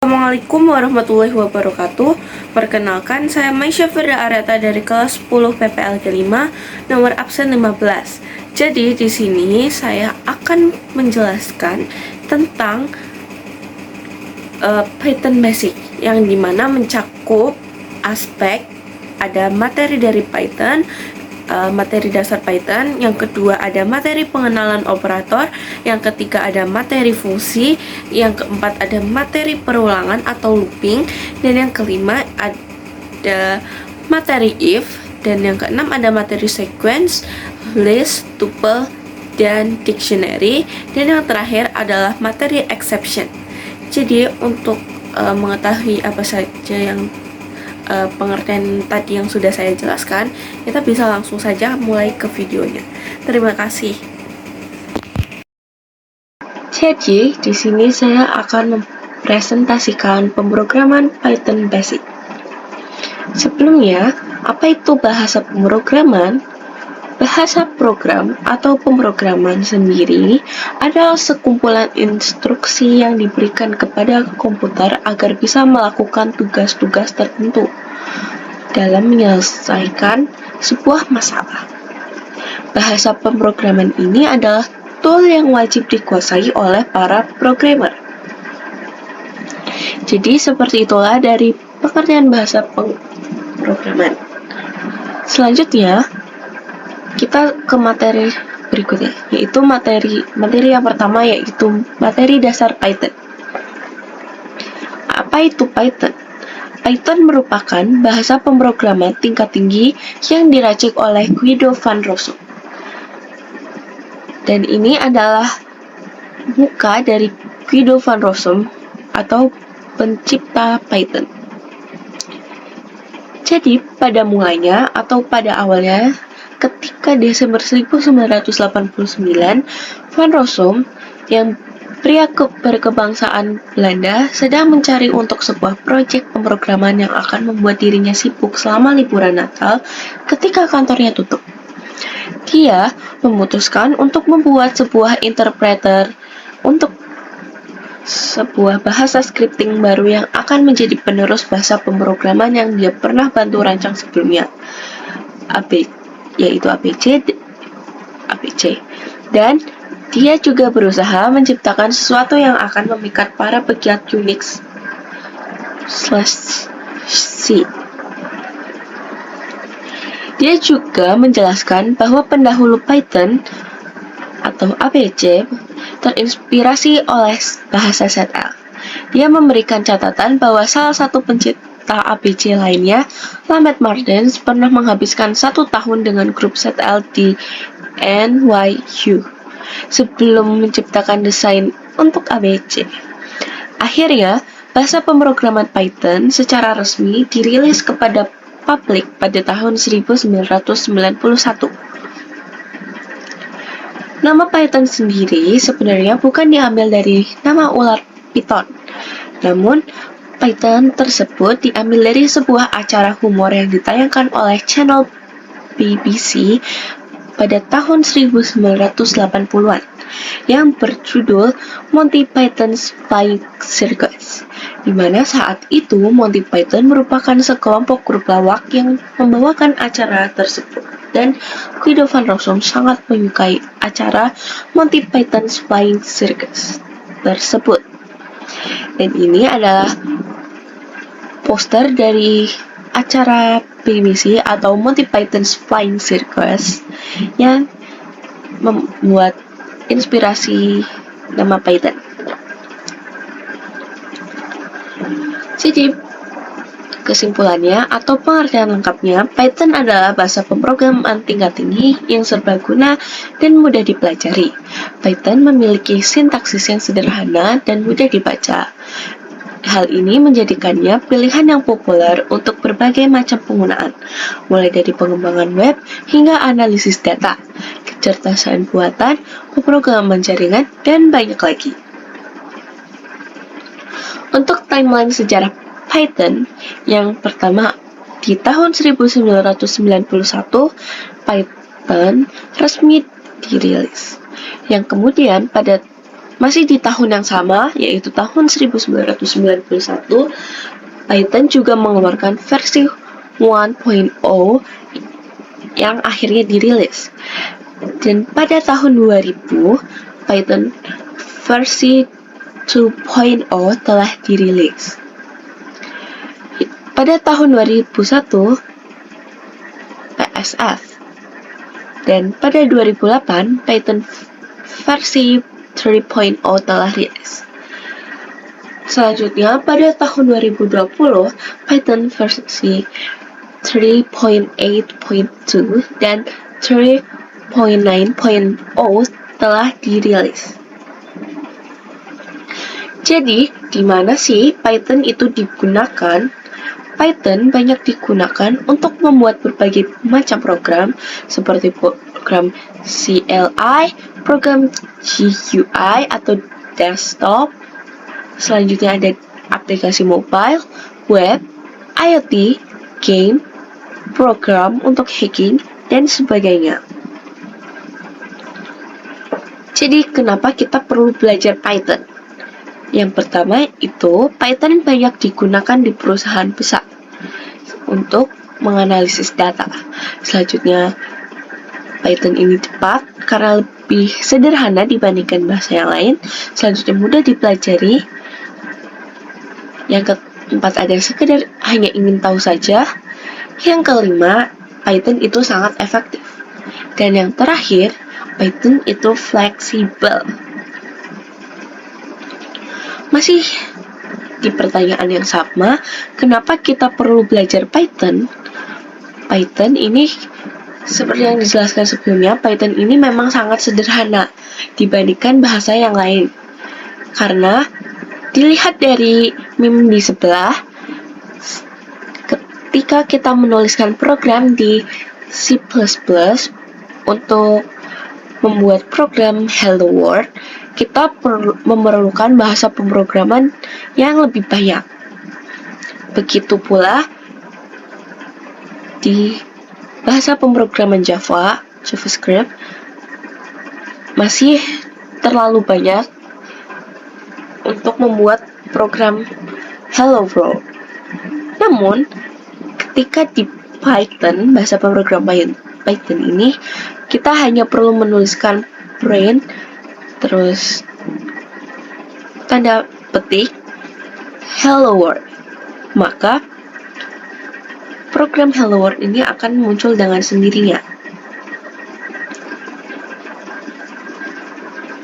Assalamualaikum warahmatullahi wabarakatuh. Perkenalkan, saya Maisha Firda Areta dari kelas 10 PPL ke-5, nomor absen 15. Jadi di sini saya akan menjelaskan tentang Python Basic, yang dimana mencakup aspek ada materi dari Python, materi dasar Python, yang kedua ada materi pengenalan operator, yang ketiga ada materi fungsi, yang keempat ada materi perulangan atau looping, dan yang kelima ada materi if, dan yang keenam ada materi sequence, list, tuple, dan dictionary, dan yang terakhir adalah materi exception. Jadi untuk mengetahui apa saja yang pengertian tadi yang sudah saya jelaskan, kita bisa langsung saja mulai ke videonya. Terima kasih. Jadi, di sini saya akan mempresentasikan pemrograman Python Basic. Sebelumnya, apa itu bahasa pemrograman? Bahasa program atau pemrograman sendiri adalah sekumpulan instruksi yang diberikan kepada komputer agar bisa melakukan tugas-tugas tertentu dalam menyelesaikan sebuah masalah. Bahasa pemrograman ini adalah tool yang wajib dikuasai oleh para programmer. Jadi seperti itulah dari pengertian bahasa pemrograman. Selanjutnya, kita ke materi berikutnya, yaitu materi yang pertama, yaitu materi dasar Python. Apa itu Python? Python merupakan bahasa pemrograman tingkat tinggi yang diracik oleh Guido van Rossum. Dan ini adalah muka dari Guido van Rossum atau pencipta Python. Jadi pada mulanya atau pada awalnya, ketika Desember 1989, Van Rossum, yang pria berkebangsaan Belanda, sedang mencari untuk sebuah proyek pemrograman yang akan membuat dirinya sibuk selama liburan Natal ketika kantornya tutup. Dia memutuskan untuk membuat sebuah interpreter untuk sebuah bahasa scripting baru yang akan menjadi penerus bahasa pemrograman yang dia pernah bantu rancang sebelumnya, yaitu ABC. Dan dia juga berusaha menciptakan sesuatu yang akan memikat para pegiat Unix/C. Dia juga menjelaskan bahwa pendahulu Python atau ABC terinspirasi oleh bahasa ZL. Dia memberikan catatan bahwa salah satu pencipta ABC lainnya, Lambert Martens, pernah menghabiskan 1 tahun dengan grup ZL di NYU sebelum menciptakan desain untuk ABC. Akhirnya, bahasa pemrograman Python secara resmi dirilis kepada publik pada tahun 1991. Nama Python sendiri sebenarnya bukan diambil dari nama ular Python, namun Python tersebut diambil dari sebuah acara humor yang ditayangkan oleh channel BBC pada tahun 1980-an yang berjudul Monty Python's Flying Circus, di mana saat itu Monty Python merupakan sekelompok grup lawak yang membawakan acara tersebut, dan Guido van Rossum sangat menyukai acara Monty Python's Flying Circus tersebut. Dan ini adalah poster dari acara BBC atau Monty Python's Flying Circus yang membuat inspirasi nama Python. Jadi, kesimpulannya atau pengertian lengkapnya, Python adalah bahasa pemrograman tingkat tinggi yang serbaguna dan mudah dipelajari. Python memiliki sintaksis yang sederhana dan mudah dibaca. Hal ini menjadikannya pilihan yang populer untuk berbagai macam penggunaan, mulai dari pengembangan web hingga analisis data, kecerdasan buatan, pemrograman jaringan, dan banyak lagi. Untuk timeline sejarah Python, yang pertama, di tahun 1991, Python resmi dirilis. Yang kemudian pada Masih di tahun yang sama, yaitu tahun 1991, Python juga mengeluarkan versi 1.0 yang akhirnya dirilis. Dan pada tahun 2000, Python versi 2.0 telah dirilis. Pada tahun 2001, PSF. Dan pada 2008, Python versi 3.0 telah rilis. Selanjutnya, pada tahun 2020, Python versi 3.8.2 dan 3.9.0 telah dirilis. Jadi, di mana sih Python itu digunakan? Python banyak digunakan untuk membuat berbagai macam program, seperti program CLI, program GUI atau desktop. Selanjutnya ada aplikasi mobile, web, IoT, game, program untuk hacking, dan sebagainya. Jadi, kenapa kita perlu belajar Python? Yang pertama itu, Python banyak digunakan di perusahaan besar untuk menganalisis data. Selanjutnya, Python ini cepat karena lebih sederhana dibandingkan bahasa yang lain. Selanjutnya, mudah dipelajari. Yang keempat, ada sekedar hanya ingin tahu saja. Yang kelima, Python itu sangat efektif. Dan yang terakhir, Python itu fleksibel. Masih di pertanyaan yang sama, kenapa kita perlu belajar Python? Python ini, seperti yang dijelaskan sebelumnya, Python ini memang sangat sederhana dibandingkan bahasa yang lain. Karena dilihat dari meme di sebelah, ketika kita menuliskan program di C++ untuk membuat program Hello World, kita memerlukan bahasa pemrograman yang lebih banyak. Begitu pula di bahasa pemrograman Java, JavaScript, masih terlalu banyak untuk membuat program Hello World. Namun, ketika di Python, bahasa pemrograman Python ini, kita hanya perlu menuliskan print, terus tanda petik Hello World. Maka program Hello World ini akan muncul dengan sendirinya.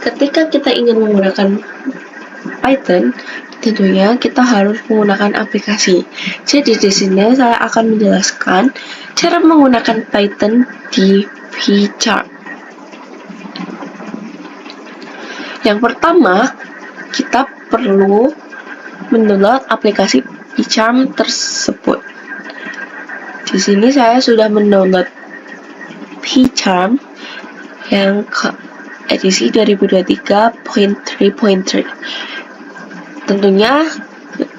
Ketika kita ingin menggunakan Python, tentunya kita harus menggunakan aplikasi. Jadi di sini saya akan menjelaskan cara menggunakan Python di PyCharm. Yang pertama, kita perlu mendownload aplikasi PyCharm tersebut. Di sini saya sudah mendownload PyCharm yang edisi 2023.3.3. Tentunya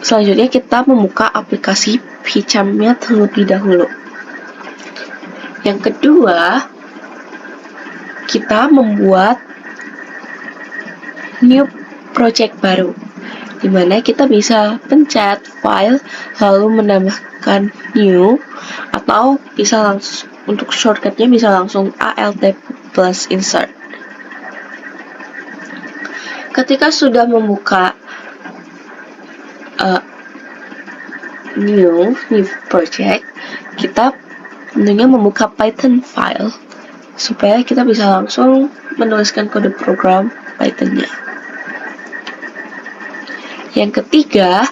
selanjutnya kita membuka aplikasi PyCharm-nya terlebih dahulu. Yang kedua, kita membuat new project baru, di mana kita bisa pencet file lalu menambahkan new, atau bisa langsung untuk shortcutnya bisa langsung alt plus insert. Ketika sudah membuka new project, kita tentunya membuka Python file supaya kita bisa langsung menuliskan kode program Python-nya. Yang ketiga,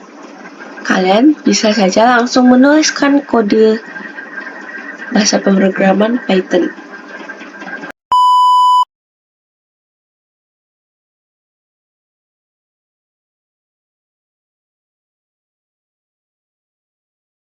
kalian bisa saja langsung menuliskan kode bahasa pemrograman Python.